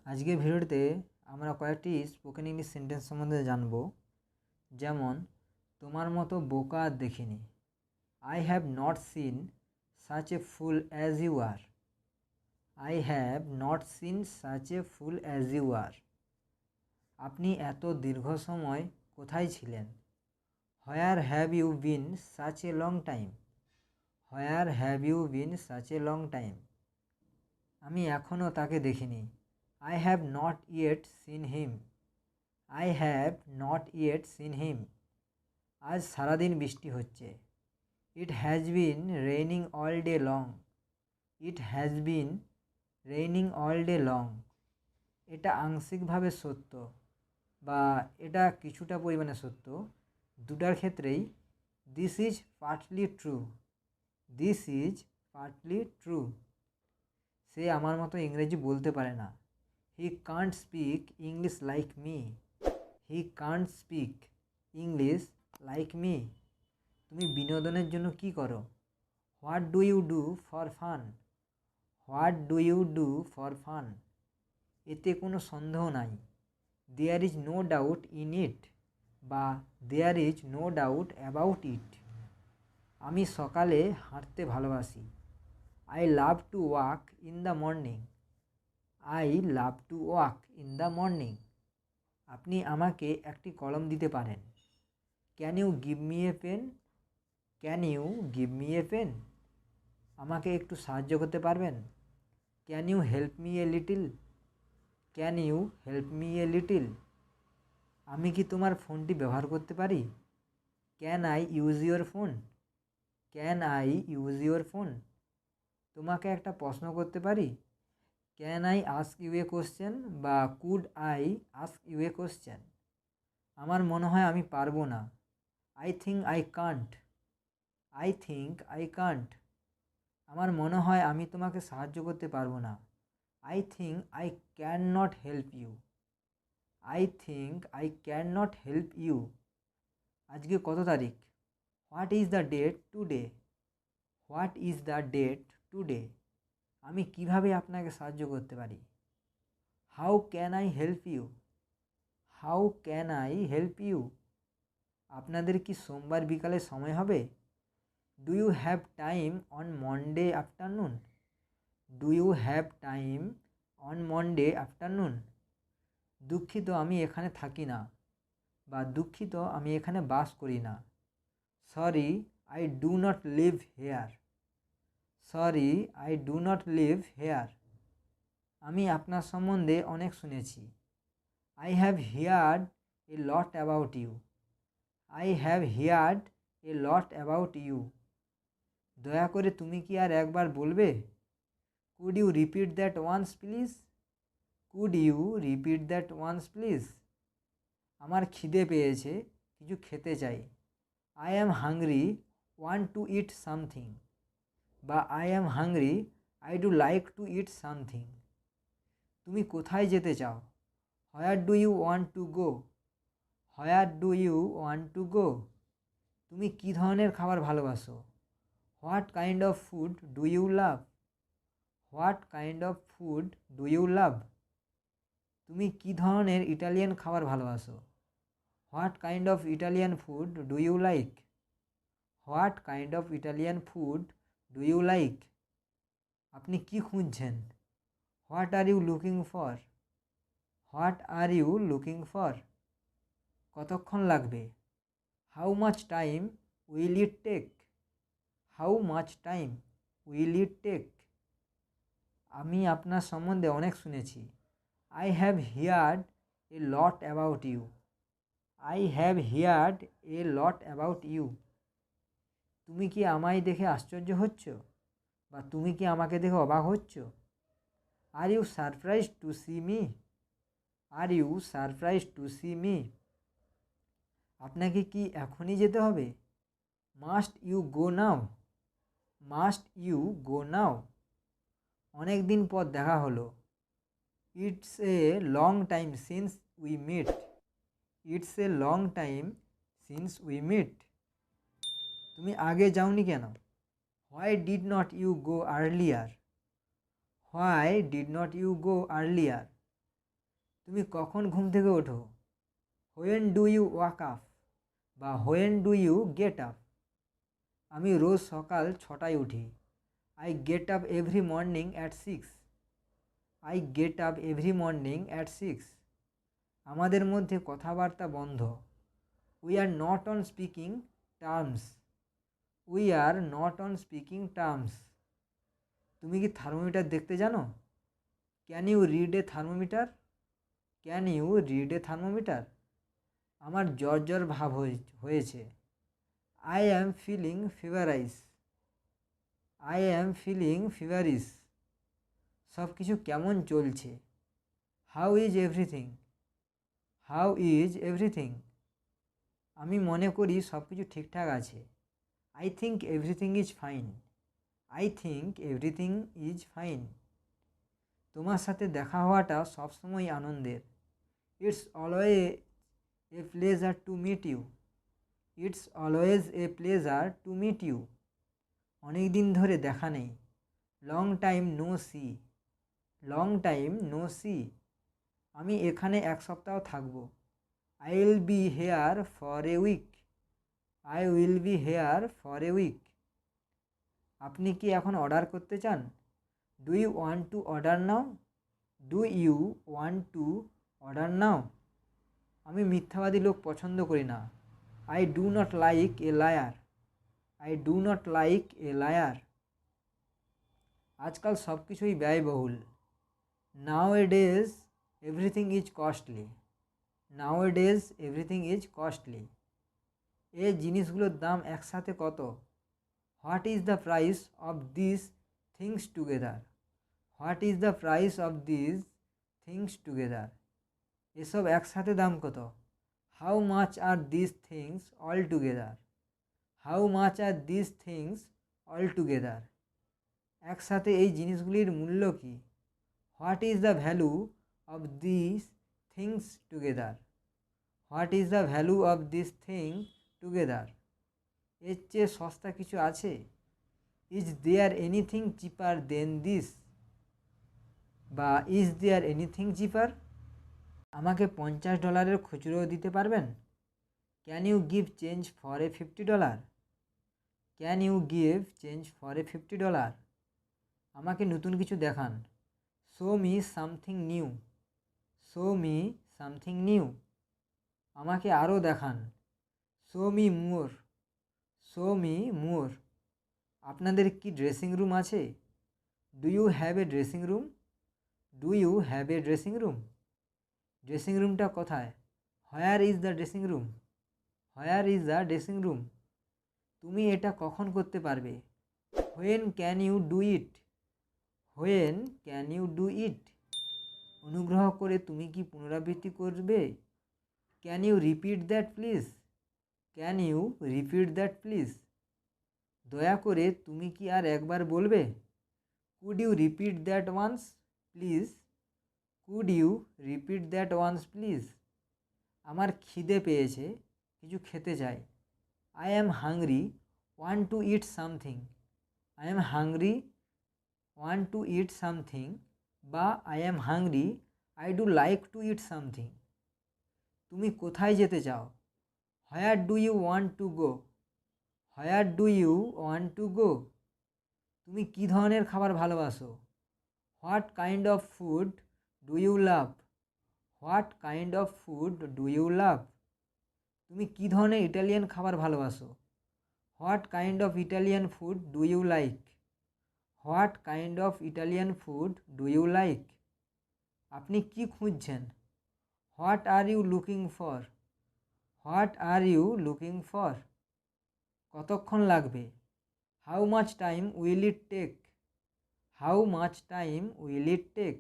আজকের ভিডিওতে আমরা কয়েকটি স্পোকেন ইংলিশ সেন্টেন্স সম্বন্ধে জানব। যেমন তোমার মতো বোকা আর দেখিনি। I have not seen such a fool as you are. I have not seen such a fool as you are. আপনি এত দীর্ঘ সময় কোথায় ছিলেন? Where have you been such a long time. Where have you been such a long time. আমি এখনও তাকে দেখিনি। I have not yet seen him. I have not yet seen him. আজ সারাদিন বৃষ্টি হচ্ছে। It has been raining all day long. It has been raining all day long. এটা আংশিকভাবে সত্য বা এটা কিছুটা পরিমাণে সত্য। দুটার ক্ষেত্রেই this is partly true. This is partly true. সে আমার মতো ইংরেজি বলতে পারে না। He can't speak English like me. He can't speak English like me. তুমি বিনোদনের জন্য কি করো? What do you do for fun? What do you do for fun? এতে কোনো সন্দেহ নাই। There is no doubt in it বা there is no doubt about it. আমি সকালে হাঁটতে ভালোবাসি। I love to walk in the morning. I love to walk in the morning. আপনি আমাকে একটি কলম দিতে পারেন। Can you give me a pen? Can you give me a pen? আমাকে একটু সাহায্য করতে পারবেন? Can you help me a little? Can you help me a little? আমি কি তোমার ফোনটি ব্যবহার করতে পারি? Can I use your phone? Can I use your phone? তোমাকে একটা প্রশ্ন করতে পারি? Can I ask you a question বা could I ask you a question? আমার মনে হয় আমি পারবো না। I think I can't. I think I can't. আমার মনে হয় আমি তোমাকে সাহায্য করতে পারবো না। I think I cannot help you. I think I cannot help you. আজকে কত তারিখ? What is the date today? What is the date today? আমি কিভাবে আপনাকে সাহায্য করতে পারি? How can I help you? How can I help you? আপনাদের কি সোমবার বিকালে সময় হবে? Do you have time on Monday afternoon? Do you have time on Monday afternoon? দুঃখিত আমি এখানে থাকি না বা দুঃখিত আমি এখানে বাস করি না। Sorry, I do not live here. Sorry, I do not live here. আমি আপনার সম্বন্ধে অনেক শুনেছি। I have heard a lot about you. I have heard a lot about you. দয়া করে তুমি কি আর একবার বলবে? Could you repeat that once please? Could you repeat that once please? আমার খিদে পেয়েছে, কিছু খেতে চাই। I am hungry, want to eat something. বা I am hungry, I do like to eat something. তুমি কোথায় যেতে চাও? Where do you want to go? Where do you want to go? তুমি কী ধরনের খাবার ভালোবাসো? What kind of food do you love? What kind of food do you love? তুমি কী ধরনের ইটালিয়ান খাবার ভালোবাসো? What kind of Italian food do you like? What kind of Italian food do you like? আপনি কি খুঁজছেন? What are you looking for? What are you looking for? কতক্ষণ লাগবে? How much time will it take? How much time will it take? আমি আপনার সম্বন্ধে অনেক শুনেছি। I have heard a lot about you. I have heard a lot about you. তুমি কি আমায় দেখে আশ্চর্য হচ্ছ বা তুমি কি আমাকে দেখে অবাক হচ্ছ? Are you surprised to see me? Are you surprised to see me? আপনাকে কি এখনই যেতে হবে? Must you go now? Must you go now? অনেক দিন পর দেখা হলো। It's a long time since we met. It's a long time since we met. তুমি আগে যাওনি কেন? Why did not you go earlier? Why did not you go earlier? তুমি কখন ঘুম থেকে ওঠো? When do you wake up বা when do you get up? আমি রোজ সকাল 6টায় উঠি। I get up every morning at 6। I get up every morning at 6। আমাদের মধ্যে কথাবার্তা বন্ধ। We are not on speaking terms. We are not on speaking terms. তুমি কি থার্মোমিটার দেখতে জানো? Can you read a thermometer? Can you read a thermometer? আমার জ্বর জ্বর ভাব হয়েছে। I am feeling feverish. I am feeling feverish. সব কিছু কেমন চলছে? How is everything? How is everything? আমি মনে করি সব কিছু ঠিকঠাক আছে। I think everything is fine. I think everything is fine. তোমার সাথে দেখা হওয়াটা সবসময় আনন্দের। It's always a pleasure to meet you. It's always a pleasure to meet you. অনেক দিন ধরে দেখা নেই। Long time no see. Long time no see. আমি এখানে 1 সপ্তাহ থাকবো। I will be here for a week. I will be here for a week. আপনি কি এখন অর্ডার করতে চান? Do you want to order now? Do you want to order now? আমি মিথ্যাবাদী লোক পছন্দ করি না। I do not like a liar. I do not like a liar. আজকাল সব কিছুই ব্যয়বহুল। Nowadays everything is costly. Nowadays everything is costly. এই জিনিসগুলোর দাম একসাথে কত? What is the price of this things together? What is the price of this things together? এসব একসাথে দাম কত? How much are this things all together? How much are this things all together? একসাথে এই জিনিসগুলির মূল্য কী? What is the value of this things together? What is the value of this thing together? এর চেয়ে সস্তা কিছু আছে? Is there anything cheaper than this? বা ইজ দেয়ার এনিথিং চিপার? আমাকে $50 খুচরো দিতে পারবেন? Can you give change for a $50? Can you give change for a $50? আমাকে নতুন কিছু দেখান। Show me something new. Show me something new. আমাকে আরও দেখান। Show me more. Show me more. আপনাদের কি ড্রেসিং রুম আছে? Do you have a dressing room? Do you have a dressing room? Dressing রুমটা কোথায়? Where is the dressing room? Where is the dressing room? তুমি এটা কখন করতে পারবে? When can you do it? When can you do it? অনুগ্রহ করে তুমি কি পুনরাবৃত্তি করবে? Can you repeat that please? Can you repeat that please? দয়া করে তুমি কি আর একবার বলবে? Could you repeat that once please? Could you repeat that once please? আমার খিদে পেয়েছে, কিছু খেতে চাই। I am hungry, want to eat something. I am hungry, want to eat something বা I am hungry, I do like to eat something. তুমি কোথায় যেতে চাও? Where do you want to go? Where do you want to go? তুমি কী ধরনের খাবার ভালোবাসো? What kind of food do you love? What kind of food do you love? তুমি কী ধরনের ইটালিয়ান খাবার ভালোবাসো? What kind of Italian food do you like? What kind of Italian food do you like? আপনি কি খুঁজছেন? What are you looking for? What are you looking for? কতক্ষণ লাগবে? How much time will it take? How much time will it take?